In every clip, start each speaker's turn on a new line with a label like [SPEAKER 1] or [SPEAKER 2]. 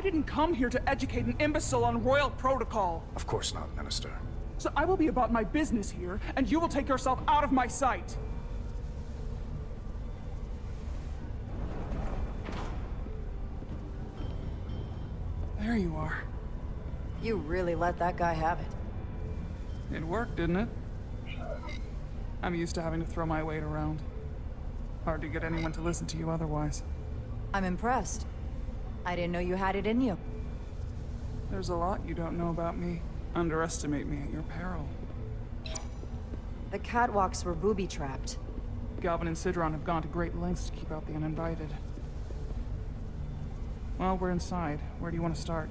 [SPEAKER 1] didn't come here to educate an imbecile on royal protocol.
[SPEAKER 2] Of course not, Minister.
[SPEAKER 1] So I will be about my business here, and you will take yourself out of my sight. There you are.
[SPEAKER 3] You really let that guy have it.
[SPEAKER 1] It worked, didn't it? I'm used to having to throw my weight around. Hard to get anyone to listen to you otherwise.
[SPEAKER 3] I'm impressed. I didn't know you had it in you.
[SPEAKER 1] There's a lot you don't know about me. Underestimate me at your peril.
[SPEAKER 3] The catwalks were booby-trapped.
[SPEAKER 1] Galvin and Sidron have gone to great lengths to keep out the uninvited. Well, we're inside. Where do you want to start?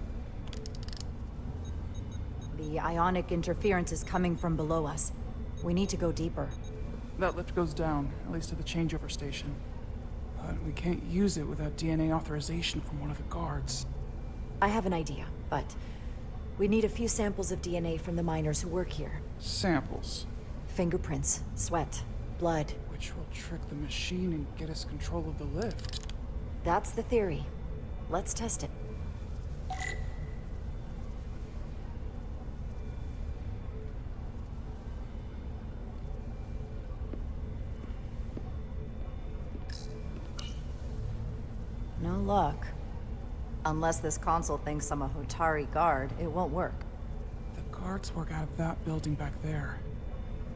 [SPEAKER 3] The ionic interference is coming from below us. We need to go deeper.
[SPEAKER 1] That lift goes down, at least to the changeover station. But we can't use it without DNA authorization from one of the guards.
[SPEAKER 3] I have an idea, but we need a few samples of DNA from the miners who work here.
[SPEAKER 1] Samples.
[SPEAKER 3] Fingerprints, sweat, blood.
[SPEAKER 1] Which will trick the machine and get us control of the lift.
[SPEAKER 3] That's the theory. Let's test it. No luck. Unless this console thinks I'm a Hotari guard, it won't work.
[SPEAKER 1] The guards work out of that building back there.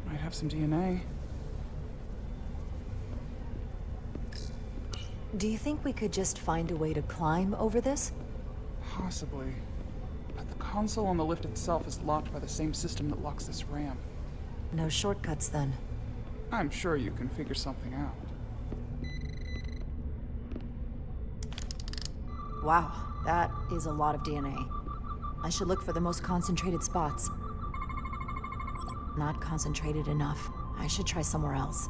[SPEAKER 1] Might have some DNA.
[SPEAKER 3] Do you think we could just find a way to climb over this?
[SPEAKER 1] Possibly. But the console on the lift itself is locked by the same system that locks this ramp.
[SPEAKER 3] No shortcuts then.
[SPEAKER 1] I'm sure you can figure something out.
[SPEAKER 3] Wow, that is a lot of DNA. I should look for the most concentrated spots. Not concentrated enough. I should try somewhere else.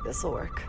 [SPEAKER 3] This'll work.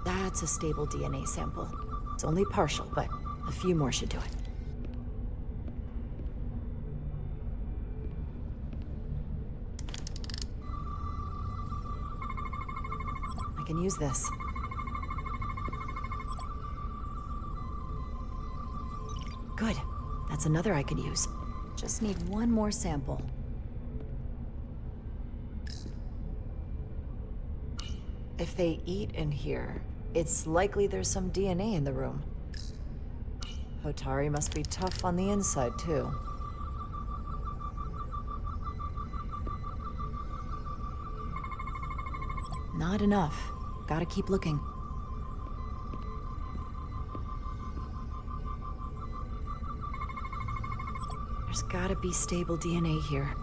[SPEAKER 3] That's a stable DNA sample. It's only partial, but a few more should do it. I can use this. Good. That's another I could use. Just need one more sample. If they eat in here, it's likely there's some DNA in the room. Hotari must be tough on the inside, too. Not enough. Gotta keep looking. There's gotta be stable DNA here.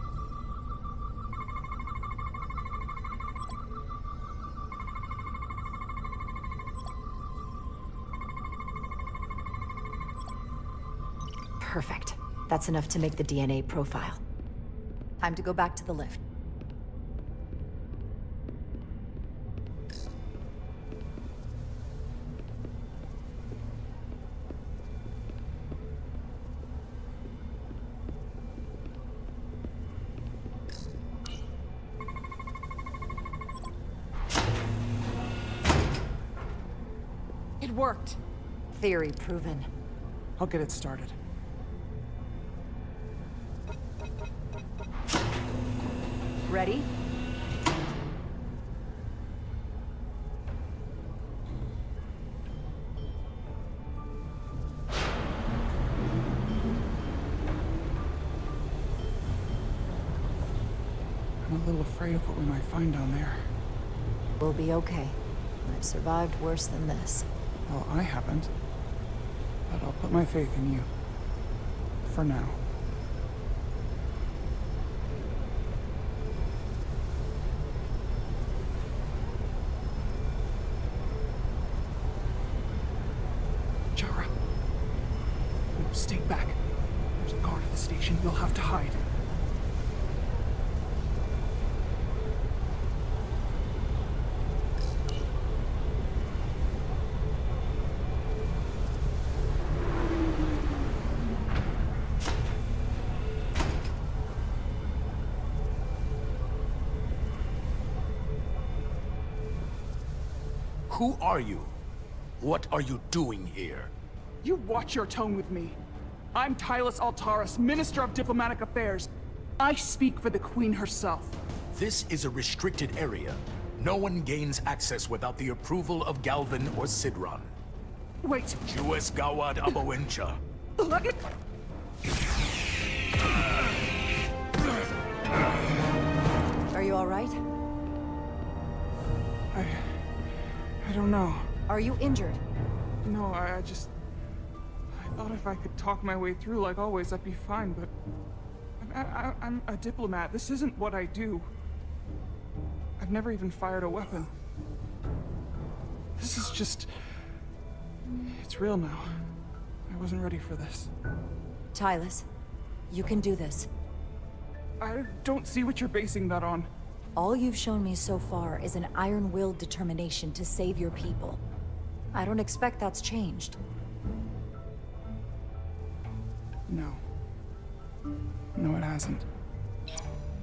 [SPEAKER 3] Perfect. That's enough to make the DNA profile. Time to go back to the lift.
[SPEAKER 1] It worked.
[SPEAKER 3] Theory proven.
[SPEAKER 1] I'll get it started.
[SPEAKER 3] Ready?
[SPEAKER 1] afraid of what we might find down there.
[SPEAKER 3] We'll be okay. I've survived worse than this.
[SPEAKER 1] Well, I haven't. But I'll put my faith in you. For now. Jara. No, stay back. There's a guard at the station. You'll have to hide.
[SPEAKER 2] Who are you? What are you doing here?
[SPEAKER 1] You watch your tone with me. I'm Tylas Altaris, Minister of Diplomatic Affairs. I speak for the Queen herself.
[SPEAKER 2] This is a restricted area. No one gains access without the approval of Galvin or Sidron.
[SPEAKER 1] Wait,
[SPEAKER 2] Jues Gawad Abawencha.
[SPEAKER 1] let me...
[SPEAKER 3] Are you all right?
[SPEAKER 1] I don't know.
[SPEAKER 3] Are you injured?
[SPEAKER 1] No, I thought if I could talk my way through like always, I'd be fine, but... I'm a diplomat. This isn't what I do. I've never even fired a weapon. This is just... It's real now. I wasn't ready for this.
[SPEAKER 3] Tylas, you can do this.
[SPEAKER 1] I don't see what you're basing that on.
[SPEAKER 3] All you've shown me so far is an iron-willed determination to save your people. I don't expect that's changed.
[SPEAKER 1] No. No, it hasn't.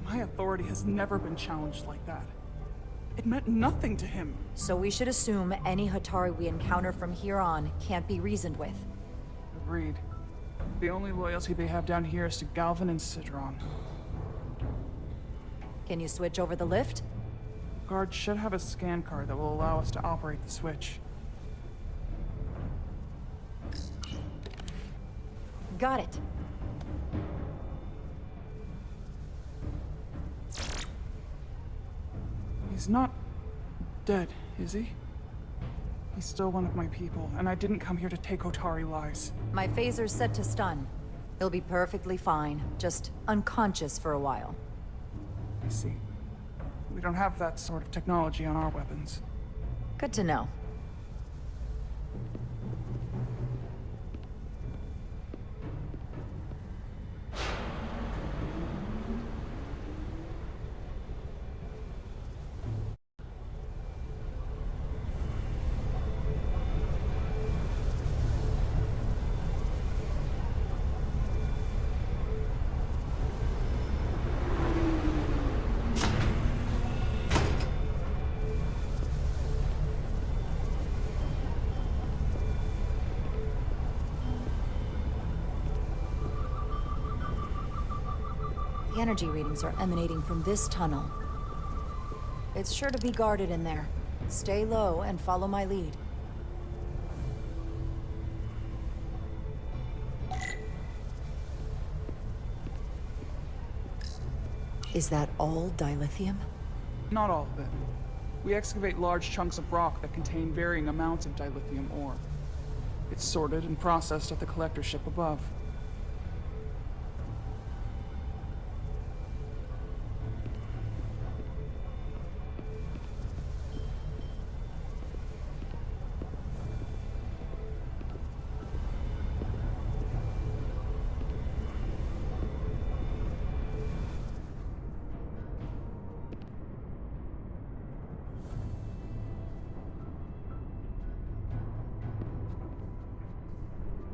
[SPEAKER 1] My authority has never been challenged like that. It meant nothing to him.
[SPEAKER 3] So we should assume any Hotari we encounter from here on can't be reasoned with.
[SPEAKER 1] Agreed. The only loyalty they have down here is to Galvin and Sidron.
[SPEAKER 3] Can you switch over the lift?
[SPEAKER 1] Guard should have a scan card that will allow us to operate the switch.
[SPEAKER 3] Got it.
[SPEAKER 1] He's not dead, is he? He's still one of my people, and I didn't come here to take Hotari lives.
[SPEAKER 3] My phaser's set to stun. He'll be perfectly fine, just unconscious for a while.
[SPEAKER 1] I see. We don't have that sort of technology on our weapons.
[SPEAKER 3] Good to know. The energy readings are emanating from this tunnel. It's sure to be guarded in there. Stay low and follow my lead. Is that all dilithium?
[SPEAKER 1] Not all of it. We excavate large chunks of rock that contain varying amounts of dilithium ore. It's sorted and processed at the collector ship above.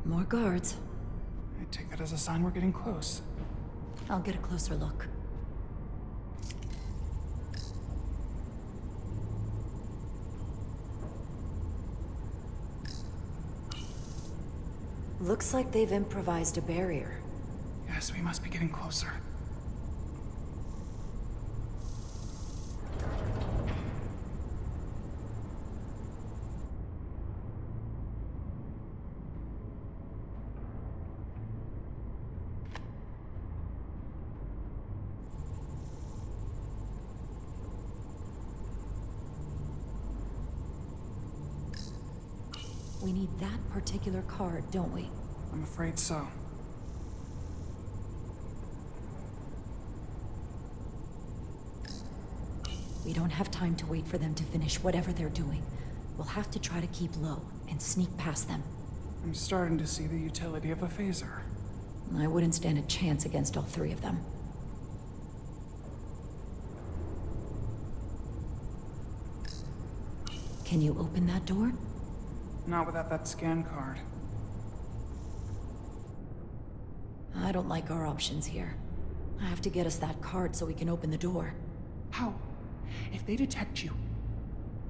[SPEAKER 3] More guards.
[SPEAKER 1] I take that as a sign we're getting close.
[SPEAKER 3] I'll get a closer look. Looks like they've improvised a barrier.
[SPEAKER 1] Yes, we must be getting closer.
[SPEAKER 3] We need that particular card, don't we?
[SPEAKER 1] I'm afraid so.
[SPEAKER 3] We don't have time to wait for them to finish whatever they're doing. We'll have to try to keep low and sneak past them.
[SPEAKER 1] I'm starting to see the utility of a phaser.
[SPEAKER 3] I wouldn't stand a chance against all three of them. Can you open that door?
[SPEAKER 1] Not without that scan card.
[SPEAKER 3] I don't like our options here. I have to get us that card so we can open the door.
[SPEAKER 1] How? If they detect you,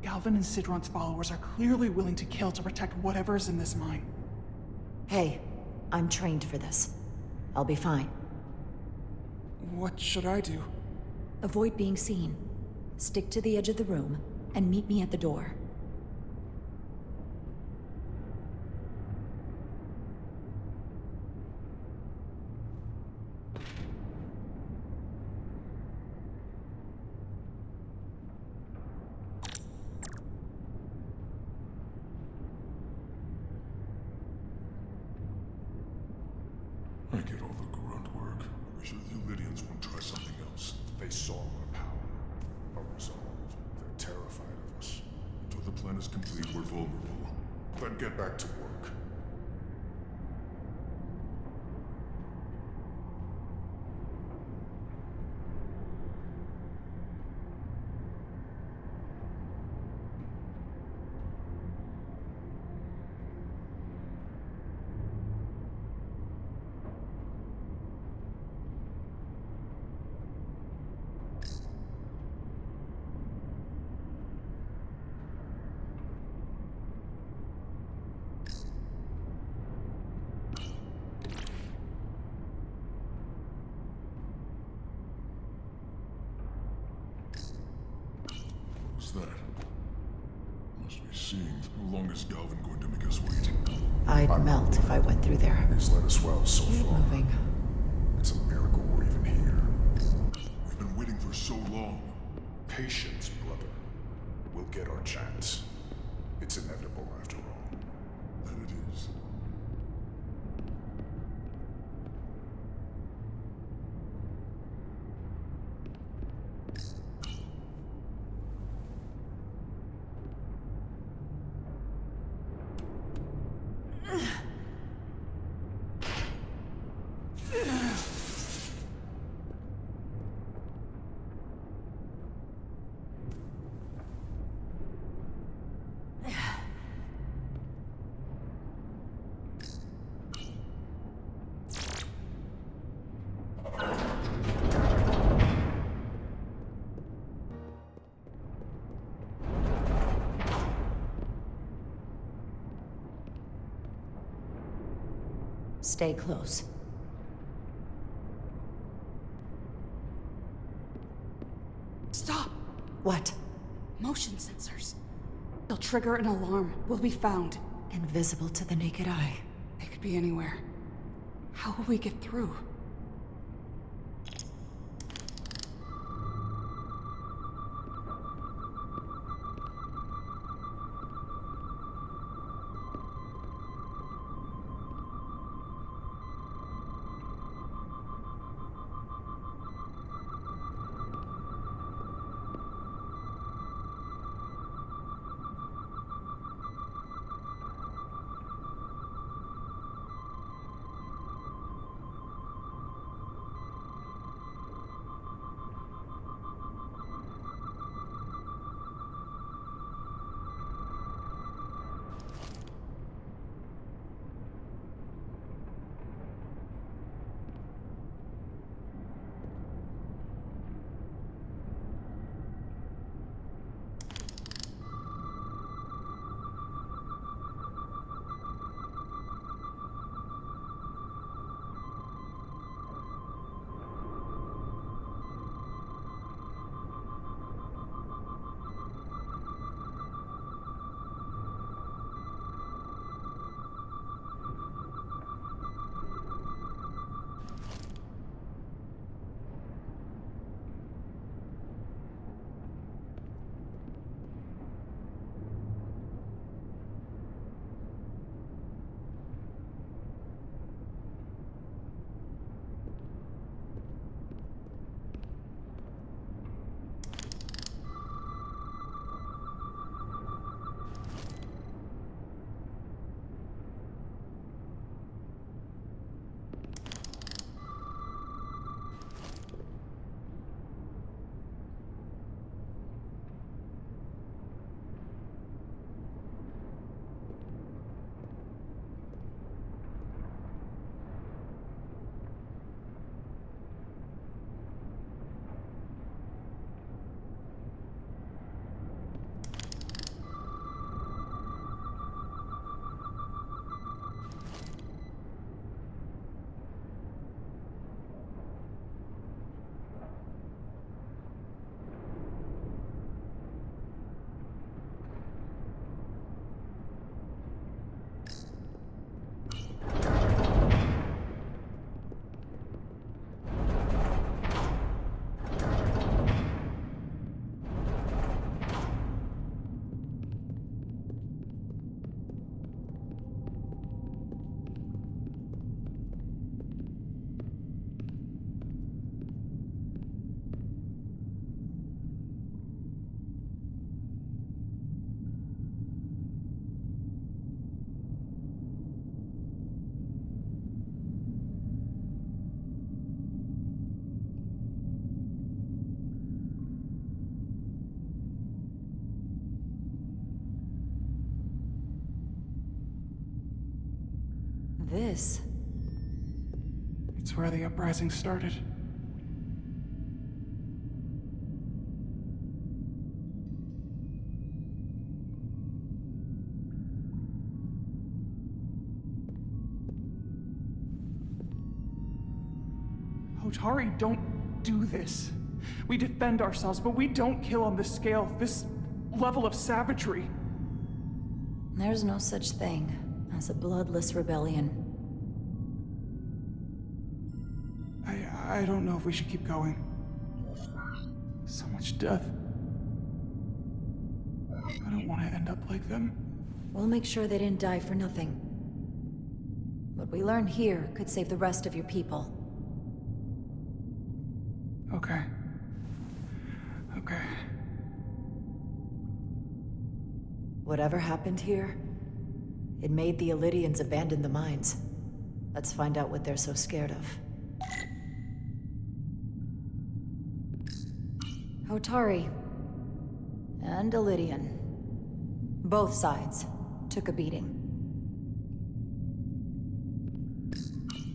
[SPEAKER 1] Galvin and Sidron's followers are clearly willing to kill to protect whatever is in this mine.
[SPEAKER 3] Hey, I'm trained for this. I'll be fine.
[SPEAKER 1] What should I do?
[SPEAKER 3] Avoid being seen. Stick to the edge of the room, and meet me at the door.
[SPEAKER 4] I get all the grunt work. I'm sure the Alydians won't try something else. They saw our power, our resolve. They're terrified of us. Until the plan is complete, we're vulnerable. Then get back to work. What's that? Must be seeing. How long is Galvin going to make us wait?
[SPEAKER 3] I'd melt if I went through there.
[SPEAKER 4] He's let us well so
[SPEAKER 3] Keep
[SPEAKER 4] far.
[SPEAKER 3] moving.
[SPEAKER 4] It's a miracle we're even here. We've been waiting for so long. Patience, brother. We'll get our chance. It's inevitable after all. That it is.
[SPEAKER 3] Stay close.
[SPEAKER 5] Stop!
[SPEAKER 3] What?
[SPEAKER 5] Motion sensors. They'll trigger an alarm. We'll be found.
[SPEAKER 3] Invisible to the naked eye.
[SPEAKER 5] They could be anywhere. How will we get through?
[SPEAKER 3] This?
[SPEAKER 1] It's where the uprising started. Hotari don't do this. We defend ourselves, but we don't kill on this scale, this level of savagery.
[SPEAKER 3] There's no such thing as a bloodless rebellion.
[SPEAKER 1] I don't know if we should keep going. So much death. I don't want to end up like them.
[SPEAKER 3] We'll make sure they didn't die for nothing. What we learn here could save the rest of your people.
[SPEAKER 1] Okay. Okay.
[SPEAKER 3] Whatever happened here, it made the Alydians abandon the mines. Let's find out what they're so scared of. Hotari and Alydian. Both sides took a beating.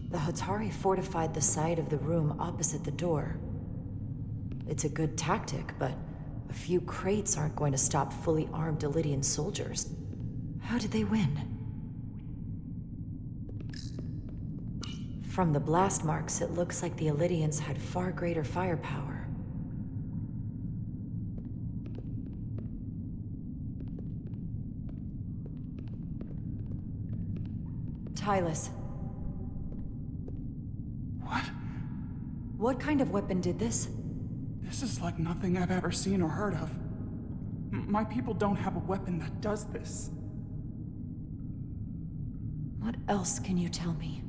[SPEAKER 3] The Hotari fortified the side of the room opposite the door. It's a good tactic, but a few crates aren't going to stop fully armed Alydian soldiers. How did they win? From the blast marks, it looks like the Alydians had far greater firepower. Tylas.
[SPEAKER 1] What?
[SPEAKER 3] What kind of weapon did this?
[SPEAKER 1] This is like nothing I've ever seen or heard of. My people don't have a weapon that does this.
[SPEAKER 3] What else can you tell me?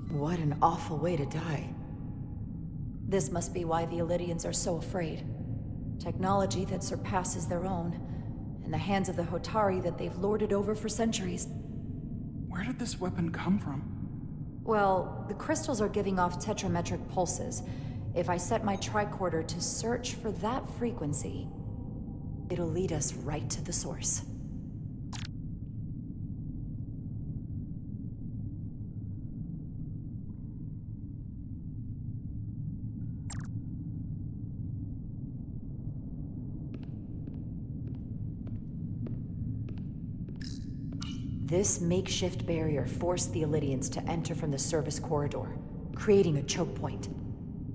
[SPEAKER 3] What an awful way to die. This must be why the Alydians are so afraid. Technology that surpasses their own, in the hands of the Hotari that they've lorded over for centuries.
[SPEAKER 1] Where did this weapon come from?
[SPEAKER 3] Well, the crystals are giving off tetrametric pulses. If I set my tricorder to search for that frequency, it'll lead us right to the source. This makeshift barrier forced the Alydians to enter from the service corridor, creating a choke point.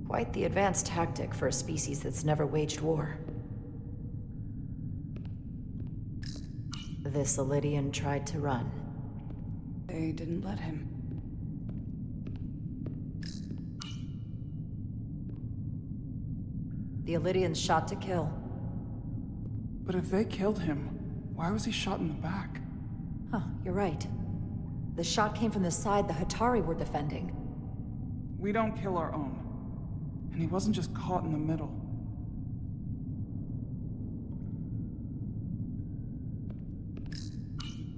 [SPEAKER 3] Quite the advanced tactic for a species that's never waged war. This Alydian tried to run.
[SPEAKER 5] They didn't let him.
[SPEAKER 3] The Alydians shot to kill.
[SPEAKER 1] But if they killed him, why was he shot in the back?
[SPEAKER 3] Huh, you're right. The shot came from the side the Hotari were defending.
[SPEAKER 1] We don't kill our own. And he wasn't just caught in the middle.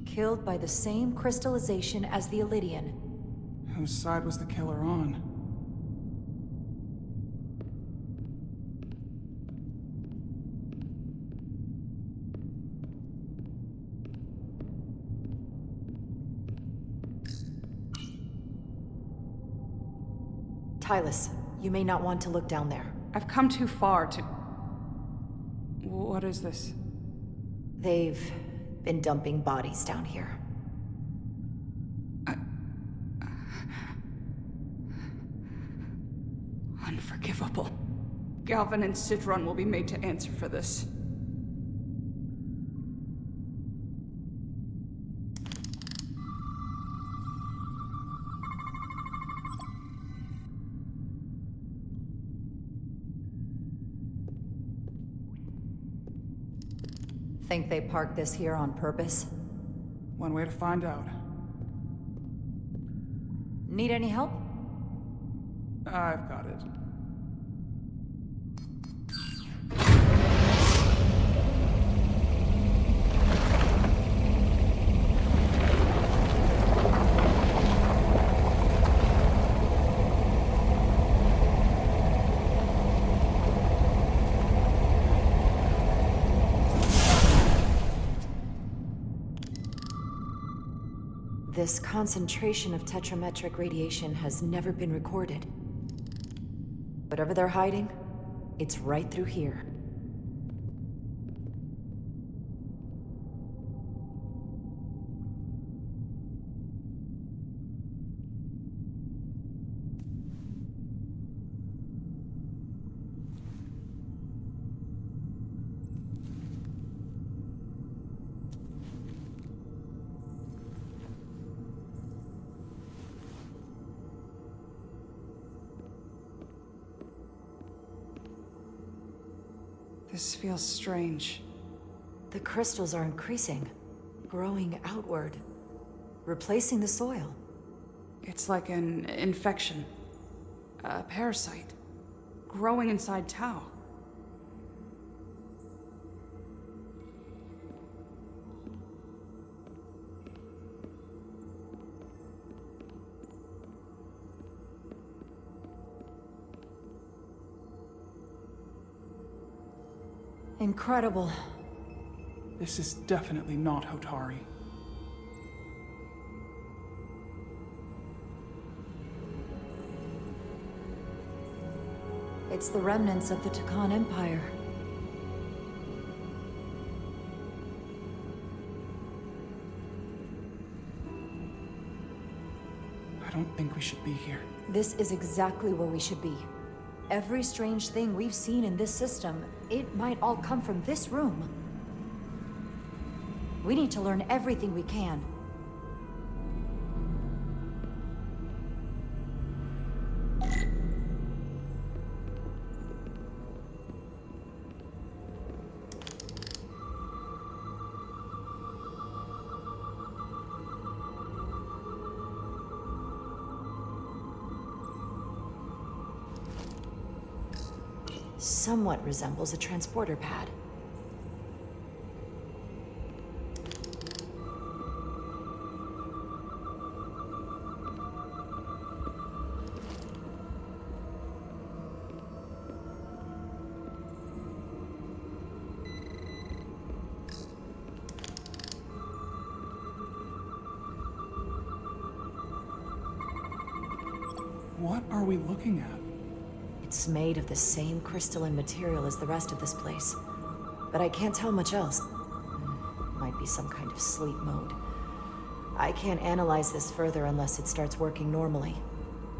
[SPEAKER 3] Killed by the same crystallization as the Alydian.
[SPEAKER 1] Whose side was the killer on?
[SPEAKER 3] Tylas, you may not want to look down there.
[SPEAKER 5] I've come too far to... What is this?
[SPEAKER 3] They've been dumping bodies down here.
[SPEAKER 5] Unforgivable. Galvin and Sidron will be made to answer for this.
[SPEAKER 3] Think they parked this here on purpose?
[SPEAKER 1] One way to find out.
[SPEAKER 3] Need any help?
[SPEAKER 1] I've got it.
[SPEAKER 3] This concentration of tetrametric radiation has never been recorded. Whatever they're hiding, it's right through here.
[SPEAKER 5] This feels strange.
[SPEAKER 3] The crystals are increasing, growing outward, replacing the soil.
[SPEAKER 5] It's like an infection. A parasite. Growing inside Tau.
[SPEAKER 3] Incredible.
[SPEAKER 1] This is definitely not Hotari.
[SPEAKER 3] It's the remnants of the Takan Empire.
[SPEAKER 1] I don't think we should be here.
[SPEAKER 3] This is exactly where we should be. Every strange thing we've seen in this system, it might all come from this room. We need to learn everything we can. Somewhat resembles a transporter pad.
[SPEAKER 1] What are we looking at?
[SPEAKER 3] It's made of the same crystalline material as the rest of this place, but I can't tell much else. Might be some kind of sleep mode. I can't analyze this further unless it starts working normally.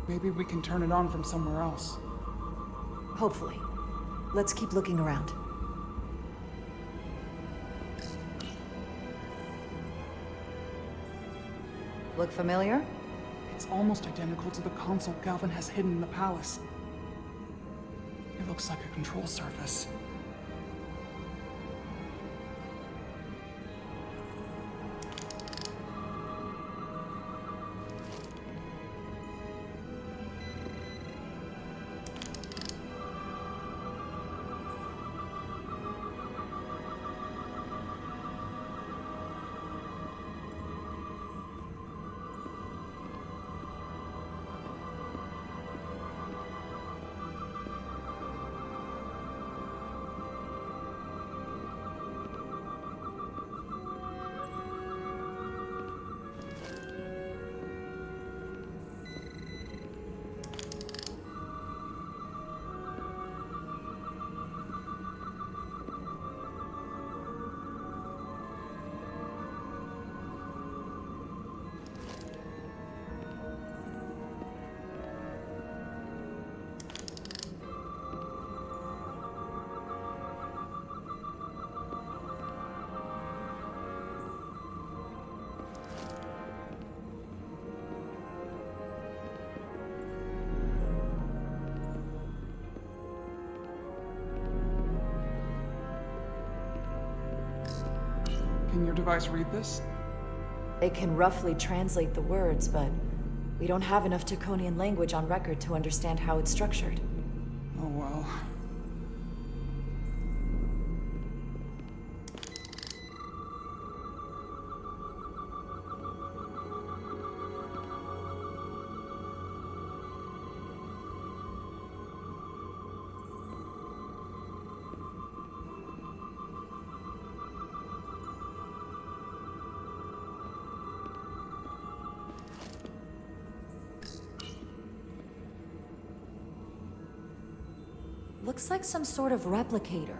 [SPEAKER 1] Maybe we can turn it on from somewhere else.
[SPEAKER 3] Hopefully. Let's keep looking around. Look familiar?
[SPEAKER 1] It's almost identical to the console Galvin has hidden in the palace. It looks like a control surface. Can your device read this?
[SPEAKER 3] It can roughly translate the words, but we don't have enough Taconian language on record to understand how it's structured.
[SPEAKER 1] Oh well.
[SPEAKER 3] Looks like some sort of replicator.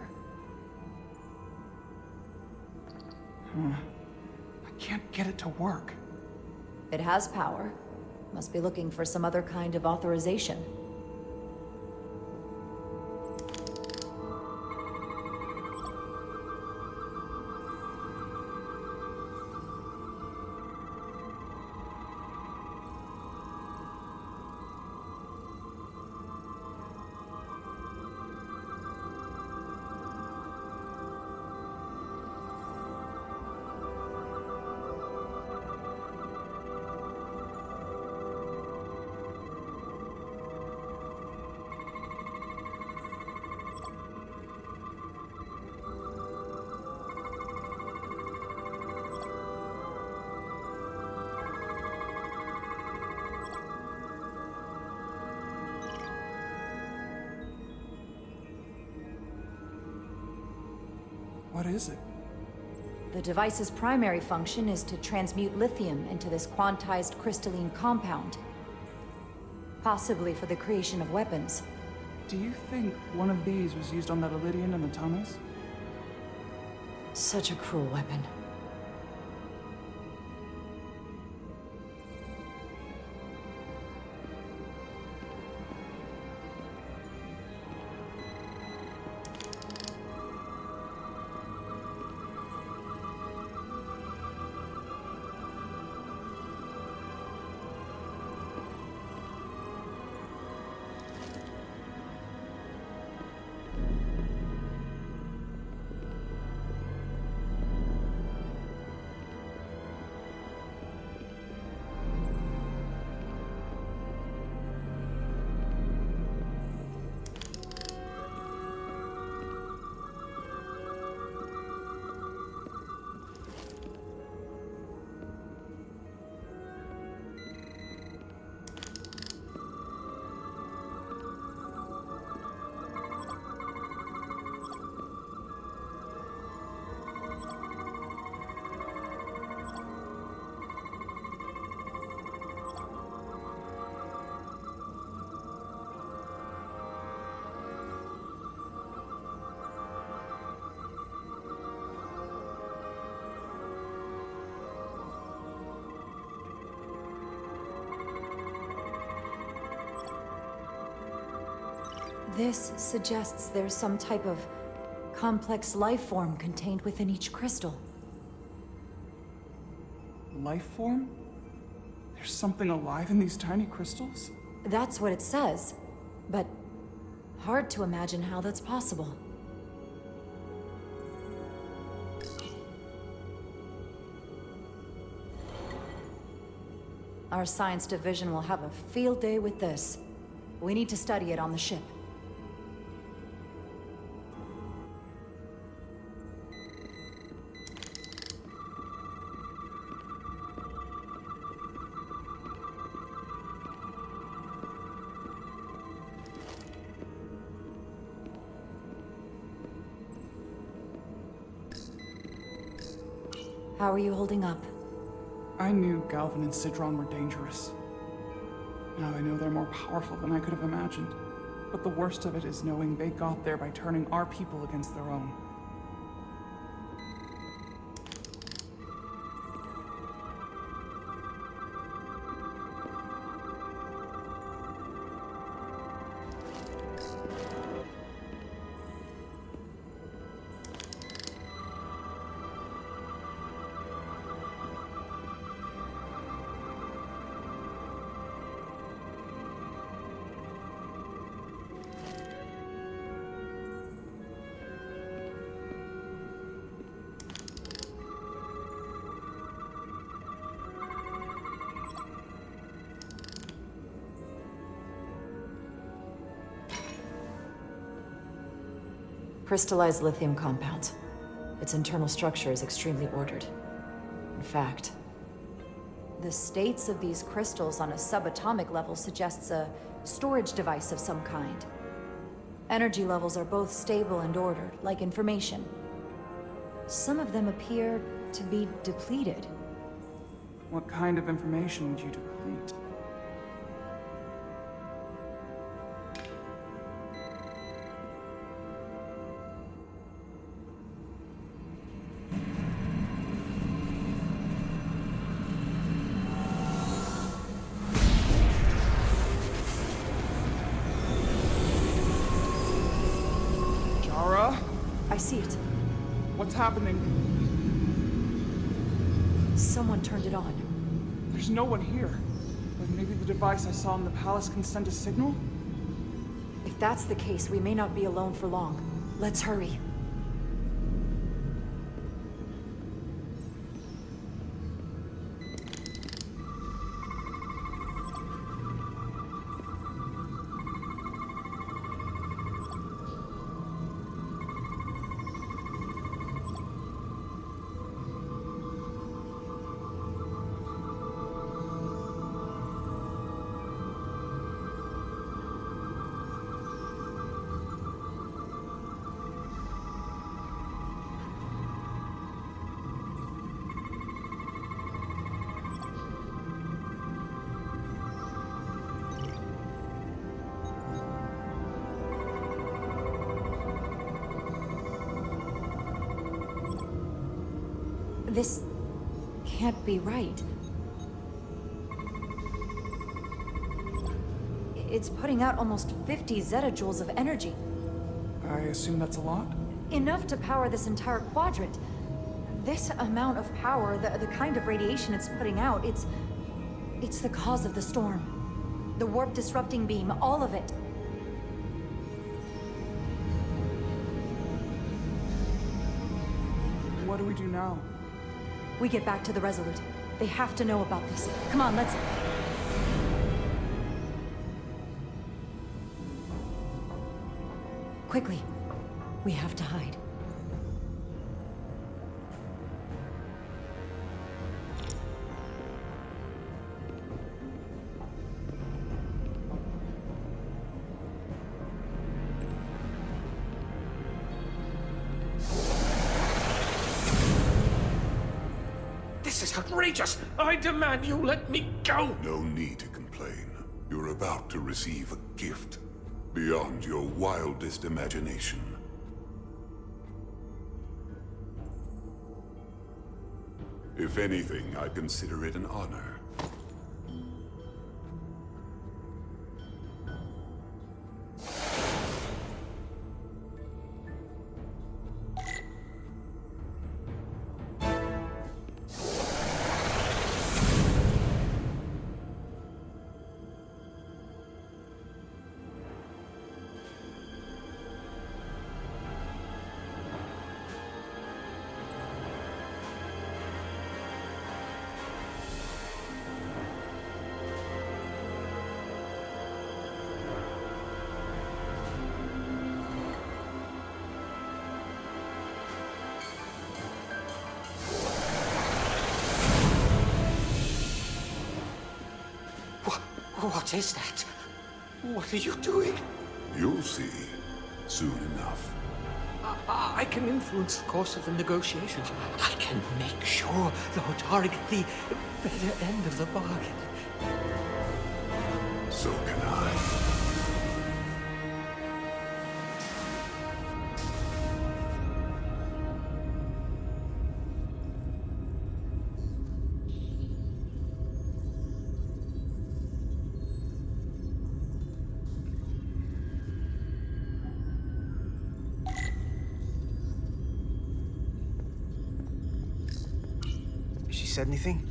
[SPEAKER 1] I can't get it to work.
[SPEAKER 3] It has power. Must be looking for some other kind of authorization.
[SPEAKER 1] What is it?
[SPEAKER 3] The device's primary function is to transmute lithium into this quantized crystalline compound. Possibly for the creation of weapons.
[SPEAKER 1] Do you think one of these was used on that Alydian in the tunnels?
[SPEAKER 3] Such a cruel weapon. This suggests there's some type of complex life form contained within each crystal.
[SPEAKER 1] Life form? There's something alive in these tiny crystals?
[SPEAKER 3] That's what it says, but hard to imagine how that's possible. Our science division will have a field day with this. We need to study it on the ship. How are you holding up?
[SPEAKER 1] I knew Galvin and Sidron were dangerous. Now I know they're more powerful than I could have imagined. But the worst of it is knowing they got there by turning our people against their own.
[SPEAKER 3] Crystallized lithium compounds. Its internal structure is extremely ordered. In fact, the states of these crystals on a subatomic level suggests a storage device of some kind. Energy levels are both stable and ordered, like information. Some of them appear to be depleted.
[SPEAKER 1] What kind of information would you deplete? Jara?
[SPEAKER 3] I see it.
[SPEAKER 1] What's happening?
[SPEAKER 3] Someone turned it on.
[SPEAKER 1] There's no one here. But maybe the device I saw in the palace can send a signal?
[SPEAKER 3] If that's the case, we may not be alone for long. Let's hurry. This can't be right. It's putting out almost 50 zettajoules of energy.
[SPEAKER 1] I assume that's a lot?
[SPEAKER 3] Enough to power this entire quadrant. This amount of power, the kind of radiation it's putting out, it's the cause of the storm. The warp disrupting beam, all of it.
[SPEAKER 1] What do we do now?
[SPEAKER 3] We get back to the Resolute. They have to know about this. Come on, let's... Quickly. We have to hide.
[SPEAKER 6] This is outrageous! I demand you let me go!
[SPEAKER 4] No need to complain. You're about to receive a gift beyond your wildest imagination. If anything, I consider it an honor.
[SPEAKER 6] What is that? What are you doing?
[SPEAKER 4] You'll see soon enough.
[SPEAKER 6] I can influence the course of the negotiations. I can make sure the Hotari get the better end of the bargain.
[SPEAKER 4] So can I.
[SPEAKER 7] Said anything?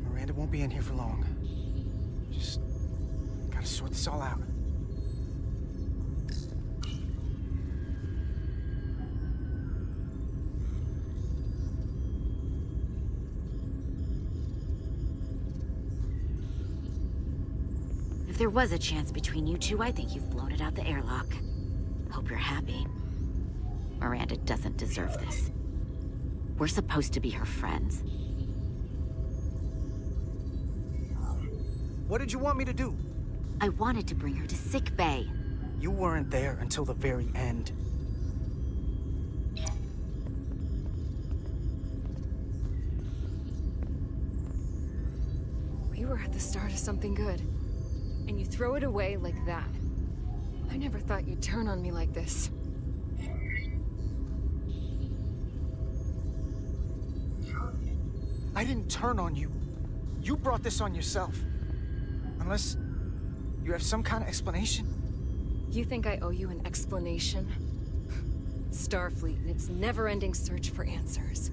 [SPEAKER 7] Miranda won't be in here for long. Just gotta sort this all out.
[SPEAKER 8] If there was a chance between you two, I think you've blown it out the airlock. Hope you're happy. Miranda doesn't deserve this. We're supposed to be her friends.
[SPEAKER 7] What did you want me to do?
[SPEAKER 8] I wanted to bring her to sick bay.
[SPEAKER 7] You weren't there until the very end.
[SPEAKER 5] We were at the start of something good. And you throw it away like that. I never thought you'd turn on me like this.
[SPEAKER 7] I didn't turn on you. You brought this on yourself. Unless you have some kind of explanation.
[SPEAKER 5] You think I owe you an explanation? Starfleet and its never-ending search for answers.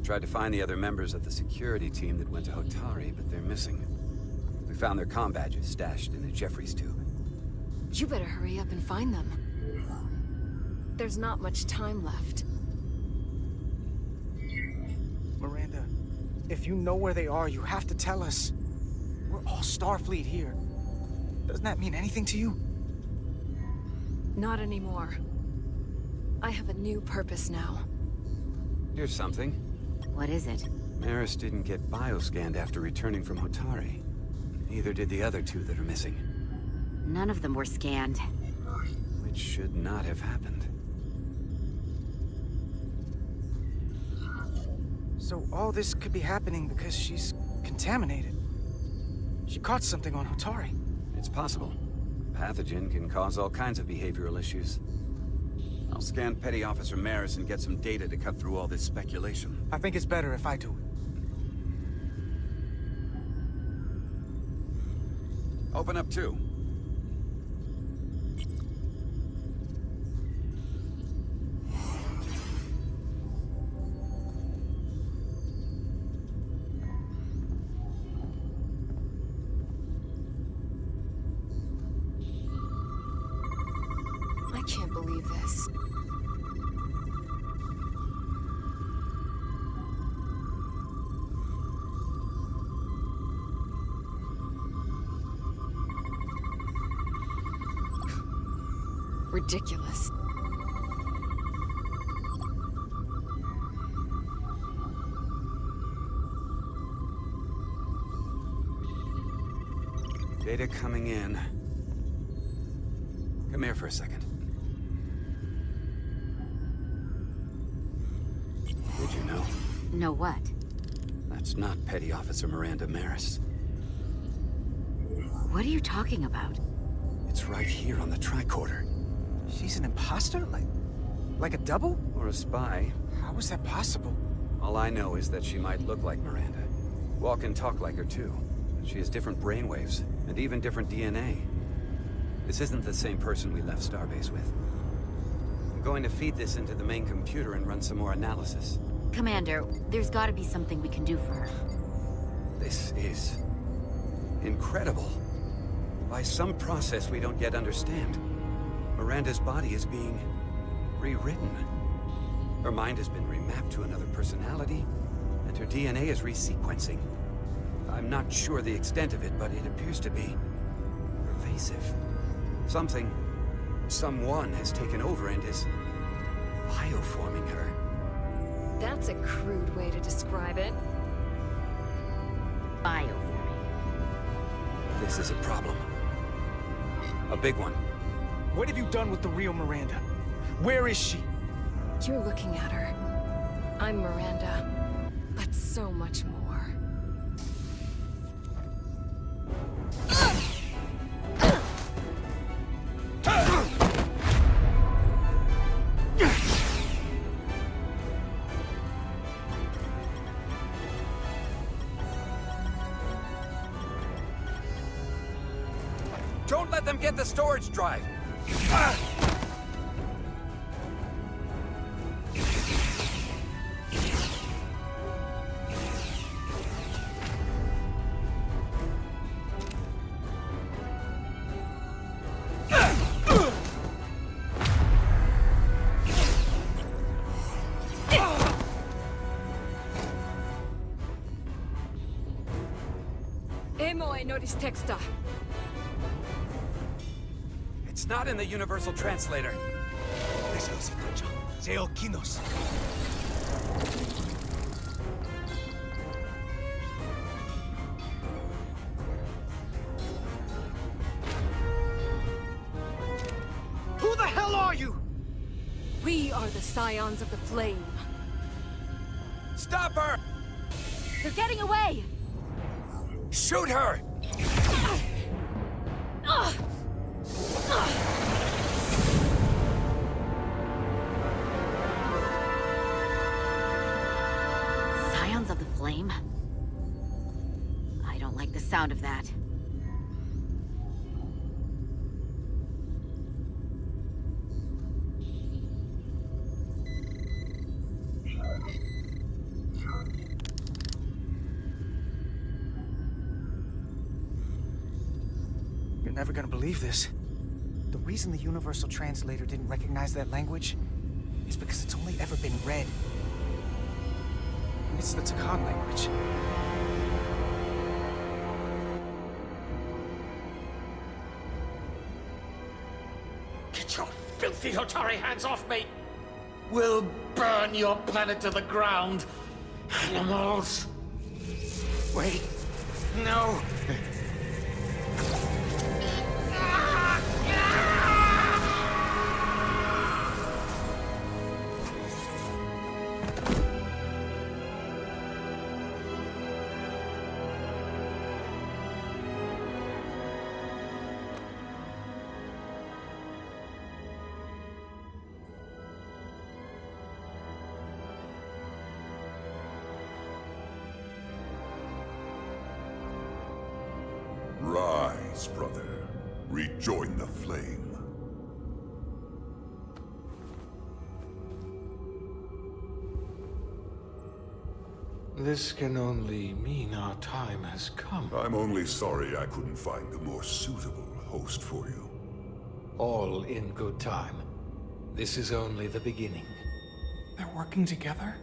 [SPEAKER 9] Tried to find the other members of the security team that went to Hotari, but they're missing. We found their comm badges stashed in a Jeffries tube.
[SPEAKER 5] You better hurry up and find them. There's not much time left.
[SPEAKER 7] Miranda, if you know where they are, you have to tell us. We're all Starfleet here. Doesn't that mean anything to you?
[SPEAKER 5] Not anymore. I have a new purpose now.
[SPEAKER 9] Here's something.
[SPEAKER 8] What is it?
[SPEAKER 9] Maris didn't get bioscanned after returning from Hotari. Neither did the other two that are missing.
[SPEAKER 8] None of them were scanned.
[SPEAKER 9] Which should not have happened.
[SPEAKER 7] So all this could be happening because she's contaminated. She caught something on Hotari.
[SPEAKER 9] It's possible. Pathogen can cause all kinds of behavioral issues. I'll scan Petty Officer Maris and get some data to cut through all this speculation.
[SPEAKER 7] I think it's better if I do it.
[SPEAKER 9] Open up too.
[SPEAKER 5] I can't believe this. Ridiculous.
[SPEAKER 9] Data coming in. Come here for a second. Did you know?
[SPEAKER 8] Know what?
[SPEAKER 9] That's not Petty Officer Miranda Maris.
[SPEAKER 8] What are you talking about?
[SPEAKER 9] It's right here on the tricorder.
[SPEAKER 7] She's an imposter? Like a double?
[SPEAKER 9] Or a spy.
[SPEAKER 7] How is that possible?
[SPEAKER 9] All I know is that she might look like Miranda. Walk and talk like her too. She has different brainwaves, and even different DNA. This isn't the same person we left Starbase with. I'm going to feed this into the main computer and run some more analysis.
[SPEAKER 8] Commander, there's gotta be something we can do for her.
[SPEAKER 9] This is incredible. By some process we don't yet understand, Miranda's body is being rewritten. Her mind has been remapped to another personality, and her DNA is resequencing. I'm not sure the extent of it, but it appears to be pervasive. Someone has taken over and is bioforming her.
[SPEAKER 5] That's a crude way to describe it.
[SPEAKER 8] Bioforming.
[SPEAKER 9] This is a problem. A big one.
[SPEAKER 7] What have you done with the real Miranda? Where is she?
[SPEAKER 5] You're looking at her. I'm Miranda, but so much more.
[SPEAKER 9] Don't let them get the storage drive!
[SPEAKER 5] moe notis texta.
[SPEAKER 9] It's not in the universal translator.
[SPEAKER 7] Who the hell are you?
[SPEAKER 5] We are the Scions of the Flame.
[SPEAKER 9] Stop her!
[SPEAKER 5] They're getting away!
[SPEAKER 9] Shoot her!
[SPEAKER 8] Scions of the Flame? I don't like the sound of that.
[SPEAKER 7] You're never gonna believe this. The reason the Universal Translator didn't recognize that language is because it's only ever been read. It's the Takan language.
[SPEAKER 6] Get your filthy Hotari hands off me! We'll burn your planet to the ground! Animals! Wait, no!
[SPEAKER 4] Rise, brother. Rejoin the flame.
[SPEAKER 6] This can only mean our time has come.
[SPEAKER 4] I'm only sorry I couldn't find a more suitable host for you.
[SPEAKER 6] All in good time. This is only the beginning.
[SPEAKER 1] They're working together?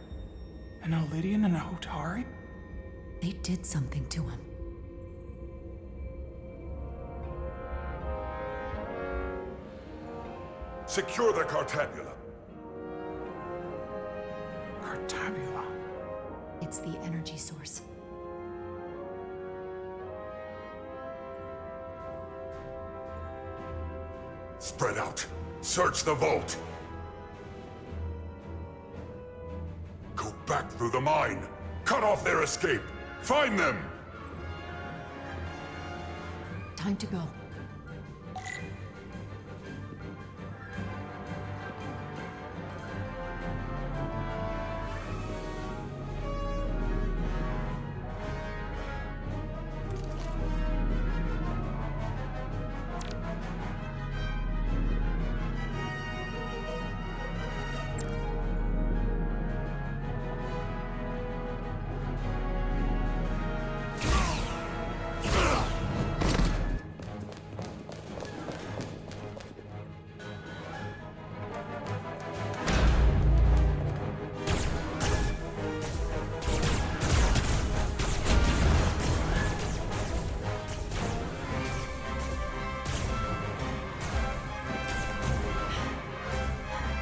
[SPEAKER 1] An Alydian and a Hotari?
[SPEAKER 3] They did something to him.
[SPEAKER 4] Secure the Cartabula.
[SPEAKER 1] Cartabula?
[SPEAKER 3] It's the energy source.
[SPEAKER 4] Spread out. Search the vault. Go back through the mine. Cut off their escape. Find them!
[SPEAKER 3] Time to go.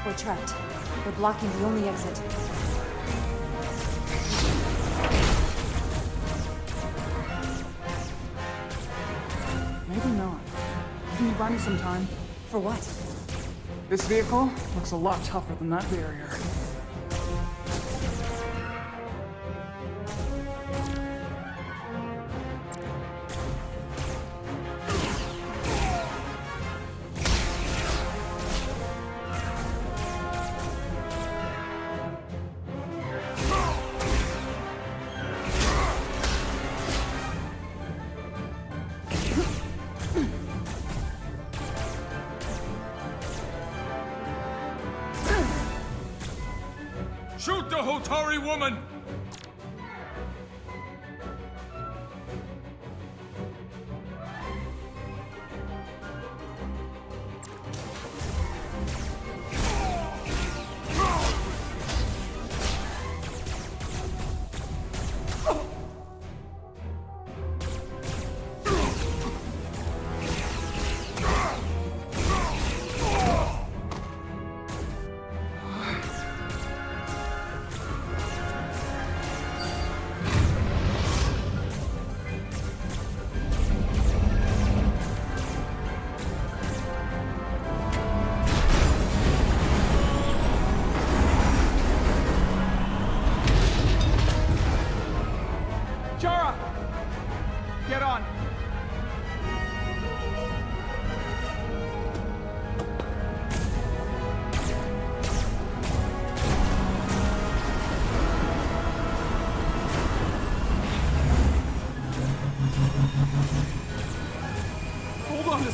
[SPEAKER 3] We're trapped. We're blocking the only exit.
[SPEAKER 1] Maybe not. Can you buy me some time?
[SPEAKER 3] For what?
[SPEAKER 1] This vehicle looks a lot tougher than that barrier.
[SPEAKER 10] Shoot the Hotari woman!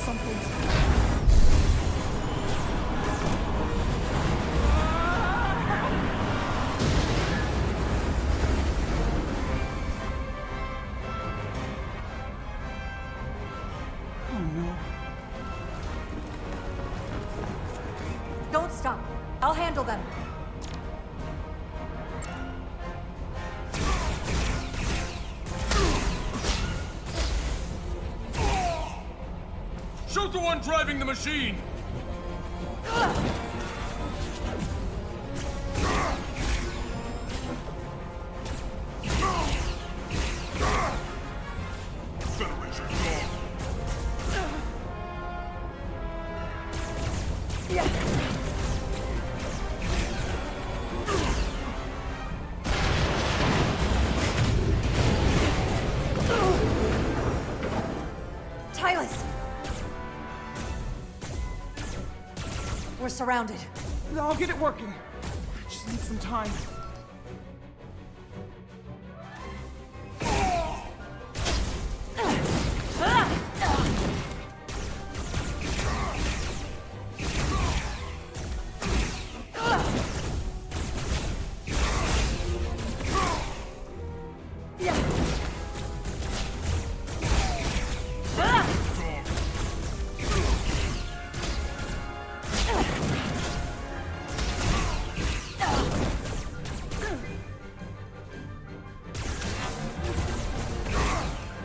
[SPEAKER 1] something. Oh no.
[SPEAKER 3] Don't stop. I'll handle them.
[SPEAKER 10] Shoot the one driving the machine!
[SPEAKER 4] Federation gone.
[SPEAKER 3] Tylas! We're surrounded.
[SPEAKER 1] I'll get it working. Just need some time.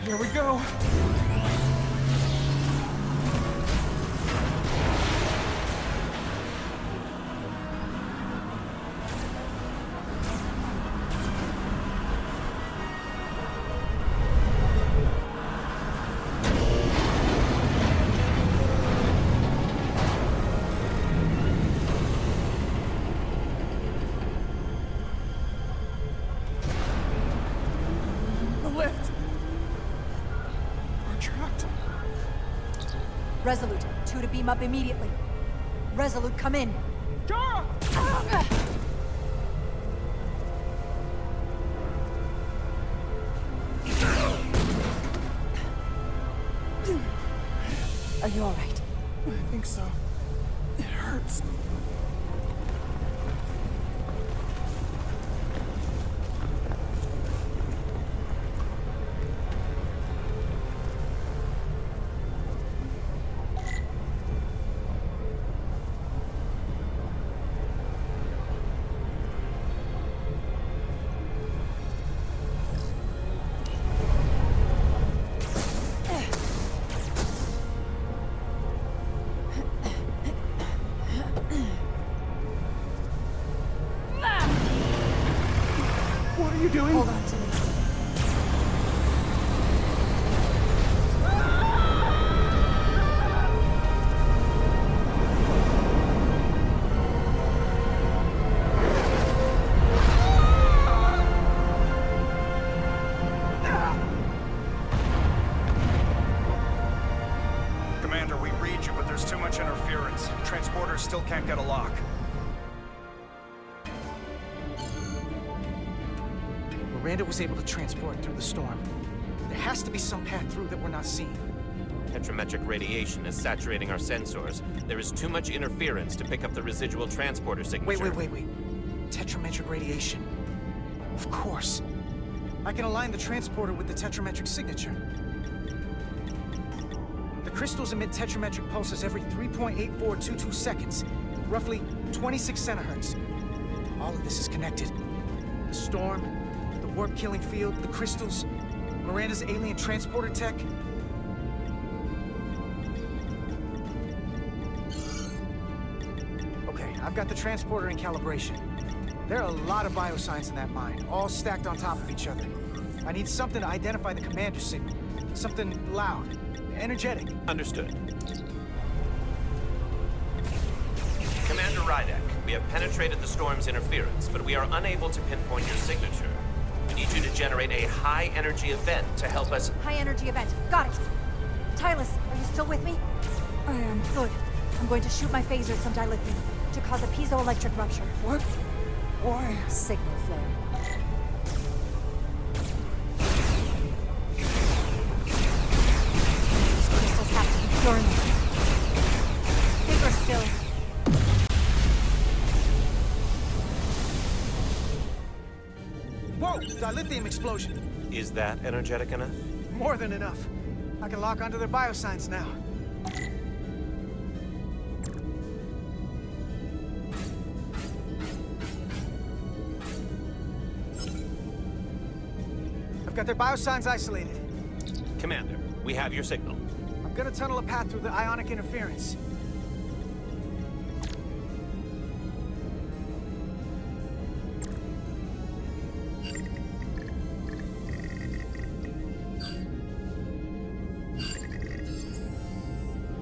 [SPEAKER 1] Here we go. The lift. We're trapped.
[SPEAKER 3] Resolute, 2 to beam up immediately. Resolute, come in.
[SPEAKER 1] Jara!
[SPEAKER 3] Are you all right?
[SPEAKER 1] I think so. It hurts. What are you doing?
[SPEAKER 3] Hold on to me.
[SPEAKER 7] Commander, we read you, but there's too much interference. Transporters still can't get a lock. Miranda was able to transport through the storm. There has to be some path through that we're not seeing.
[SPEAKER 11] Tetrametric radiation is saturating our sensors. There is too much interference to pick up the residual transporter signature.
[SPEAKER 7] Wait. Tetrametric radiation. Of course. I can align the transporter with the tetrametric signature. The crystals emit tetrametric pulses every 3.8422 seconds, roughly 26 centihertz. All of this is connected. The storm, the warp-killing field, the crystals, Miranda's alien transporter tech. Okay, I've got the transporter in calibration. There are a lot of biosigns in that mine, all stacked on top of each other. I need something to identify the commander signal. Something loud, energetic.
[SPEAKER 11] Understood. Commander Rydek, we have penetrated the storm's interference, but we are unable to pinpoint your signature. We need you to generate a high-energy event to help us...
[SPEAKER 3] High-energy event. Got it. Tylas, are you still with me?
[SPEAKER 1] I am.
[SPEAKER 3] Good. I'm going to shoot my phaser at some dilithium to cause a piezoelectric rupture.
[SPEAKER 1] What? Why?
[SPEAKER 3] Signal flare. These crystals have to be pure enough.
[SPEAKER 7] Whoa! Dilithium explosion!
[SPEAKER 11] Is that energetic enough?
[SPEAKER 7] More than enough. I can lock onto their biosigns now. I've got their biosigns isolated.
[SPEAKER 11] Commander, we have your signal.
[SPEAKER 7] I'm gonna tunnel a path through the ionic interference.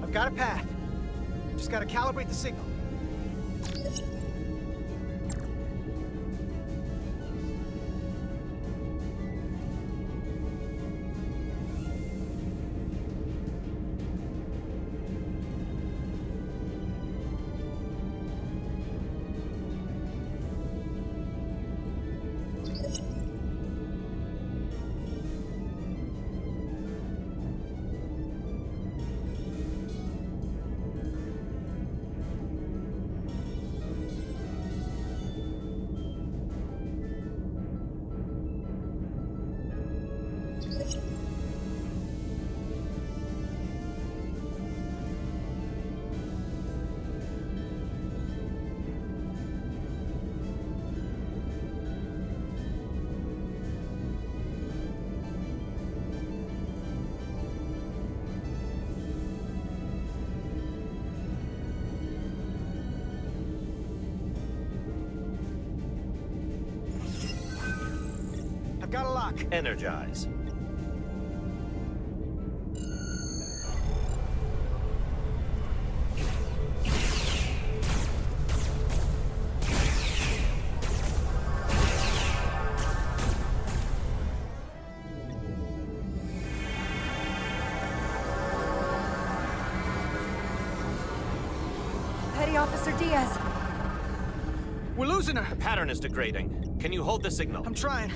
[SPEAKER 7] I've got a path. Just gotta calibrate the signal. Got a lock.
[SPEAKER 11] Energize.
[SPEAKER 3] Petty Officer Diaz.
[SPEAKER 7] We're losing her.
[SPEAKER 11] The pattern is degrading. Can you hold the signal?
[SPEAKER 7] I'm trying.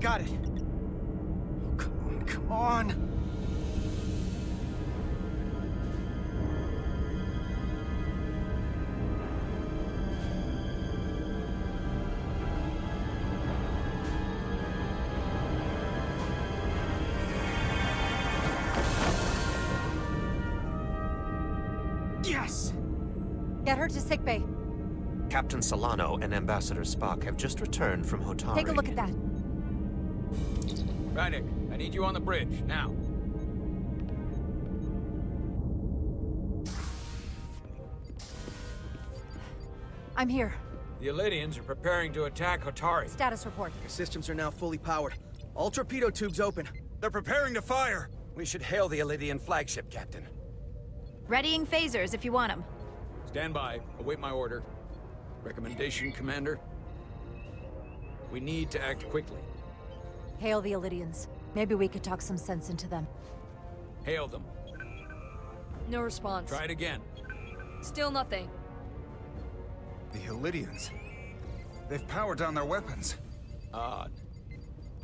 [SPEAKER 7] Got it. Oh, come on, come on. Yes!
[SPEAKER 3] Get her to sickbay.
[SPEAKER 11] Captain Solano and Ambassador Spock have just returned from Hotari.
[SPEAKER 3] Take a look at that.
[SPEAKER 10] Rydek, I need you on the bridge, now.
[SPEAKER 3] I'm here.
[SPEAKER 10] The Alydians are preparing to attack Hotari.
[SPEAKER 3] Status report.
[SPEAKER 7] Your systems are now fully powered. All torpedo tubes open.
[SPEAKER 9] They're preparing to fire! We should hail the Alydian flagship, Captain.
[SPEAKER 3] Readying phasers if you want them.
[SPEAKER 10] Stand by, await my order. Recommendation, Commander? We need to act quickly.
[SPEAKER 3] Hail the Alydians. Maybe we could talk some sense into them.
[SPEAKER 10] Hail them.
[SPEAKER 5] No response.
[SPEAKER 10] Try it again.
[SPEAKER 5] Still nothing.
[SPEAKER 12] The Alydians. They've powered down their weapons.
[SPEAKER 10] Odd.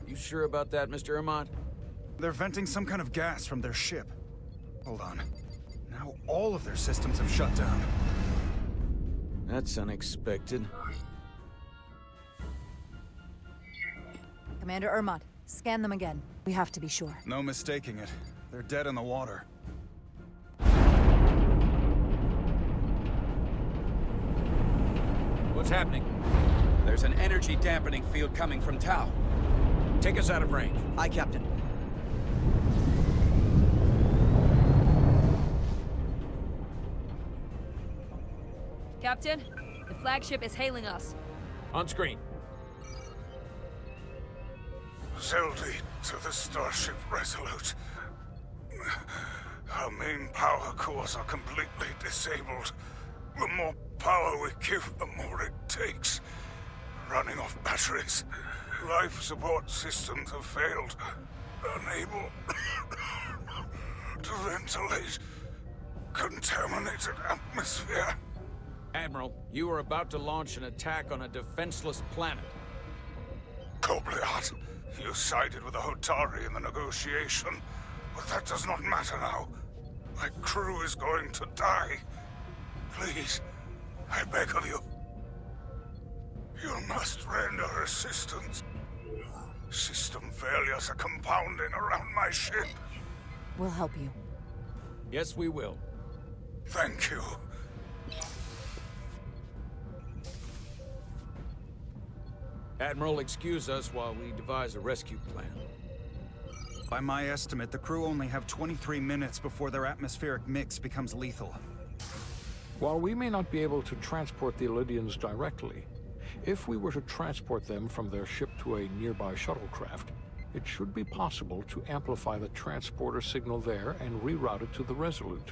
[SPEAKER 10] You sure about that, Mr. Immerse?
[SPEAKER 12] They're venting some kind of gas from their ship. Hold on. Now all of their systems have shut down.
[SPEAKER 10] That's unexpected.
[SPEAKER 3] Commander Immerse, scan them again. We have to be sure.
[SPEAKER 12] No mistaking it. They're dead in the water.
[SPEAKER 10] What's happening?
[SPEAKER 9] There's an energy dampening field coming from Tau.
[SPEAKER 10] Take us out of range.
[SPEAKER 7] Aye, Captain.
[SPEAKER 5] Captain, the flagship is hailing us.
[SPEAKER 10] On screen.
[SPEAKER 4] Zeldy to the starship Resolute. How Our main power cores are completely disabled. The more power we give, the more it takes. Running off batteries. Life support systems have failed. Unable to ventilate. Contaminated atmosphere.
[SPEAKER 10] Admiral, you are about to launch an attack on a defenseless planet.
[SPEAKER 4] Cobliot, you sided with the Hotari in the negotiation, but that does not matter now. My crew is going to die. Please, I beg of you. You must render assistance. System failures are compounding around my ship.
[SPEAKER 3] We'll help you.
[SPEAKER 10] Yes, we will.
[SPEAKER 4] Thank you.
[SPEAKER 10] Admiral, excuse us while we devise a rescue plan.
[SPEAKER 12] By my estimate, the crew only have 23 minutes before their atmospheric mix becomes lethal.
[SPEAKER 13] While we may not be able to transport the Alydians directly, if we were to transport them from their ship to a nearby shuttlecraft, it should be possible to amplify the transporter signal there and reroute it to the Resolute.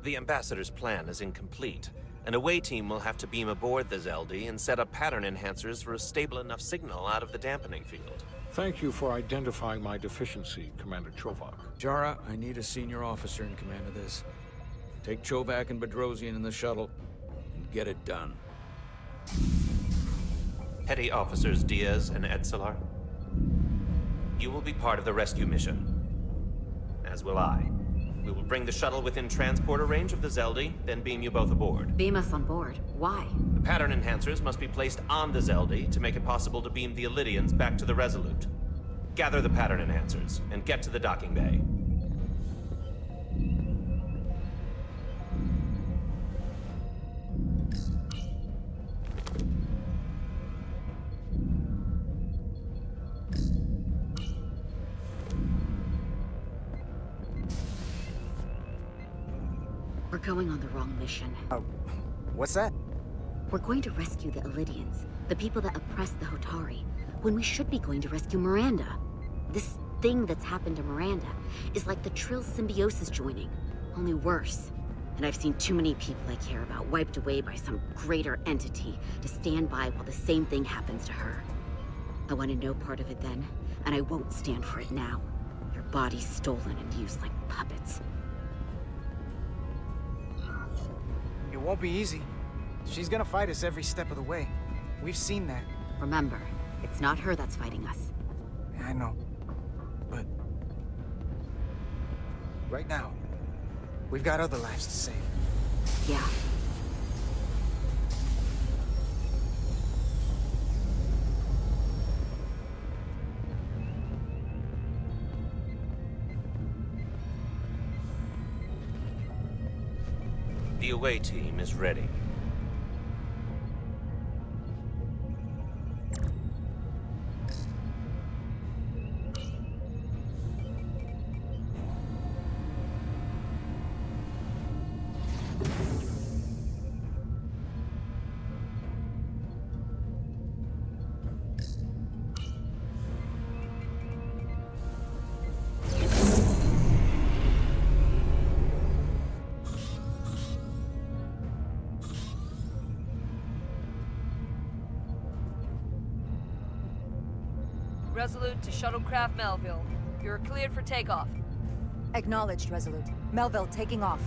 [SPEAKER 11] The Ambassador's plan is incomplete. An away team will have to beam aboard the Zeldi and set up pattern enhancers for a stable enough signal out of the dampening field.
[SPEAKER 13] Thank you for identifying my deficiency, Commander Chovak.
[SPEAKER 10] Jara, I need a senior officer in command of this. Take Chovak and Bedrosian in the shuttle, and get it done.
[SPEAKER 11] Petty Officers Diaz and Edsilar, you will be part of the rescue mission. As will I. We will bring the shuttle within transporter range of the Zeldi, then beam you both aboard.
[SPEAKER 8] Beam us on board. Why?
[SPEAKER 11] The pattern enhancers must be placed on the Zeldi to make it possible to beam the Alydians back to the Resolute. Gather the pattern enhancers, and get to the docking bay.
[SPEAKER 8] We're going on the wrong mission.
[SPEAKER 7] What's that?
[SPEAKER 8] We're going to rescue the Alydians, the people that oppress the Hotari, when we should be going to rescue Miranda. This thing that's happened to Miranda is like the Trill symbiosis joining, only worse. And I've seen too many people I care about wiped away by some greater entity to stand by while the same thing happens to her. I wanted no part of it then, and I won't stand for it now. Your body's stolen and used like puppets.
[SPEAKER 7] It won't be easy. She's gonna fight us every step of the way. We've seen that.
[SPEAKER 8] Remember, it's not her that's fighting us.
[SPEAKER 7] Yeah, I know. But... right now, we've got other lives to save.
[SPEAKER 8] Yeah.
[SPEAKER 11] The away team is ready.
[SPEAKER 14] Resolute to Shuttlecraft Melville. You're cleared for takeoff.
[SPEAKER 3] Acknowledged, Resolute. Melville taking off.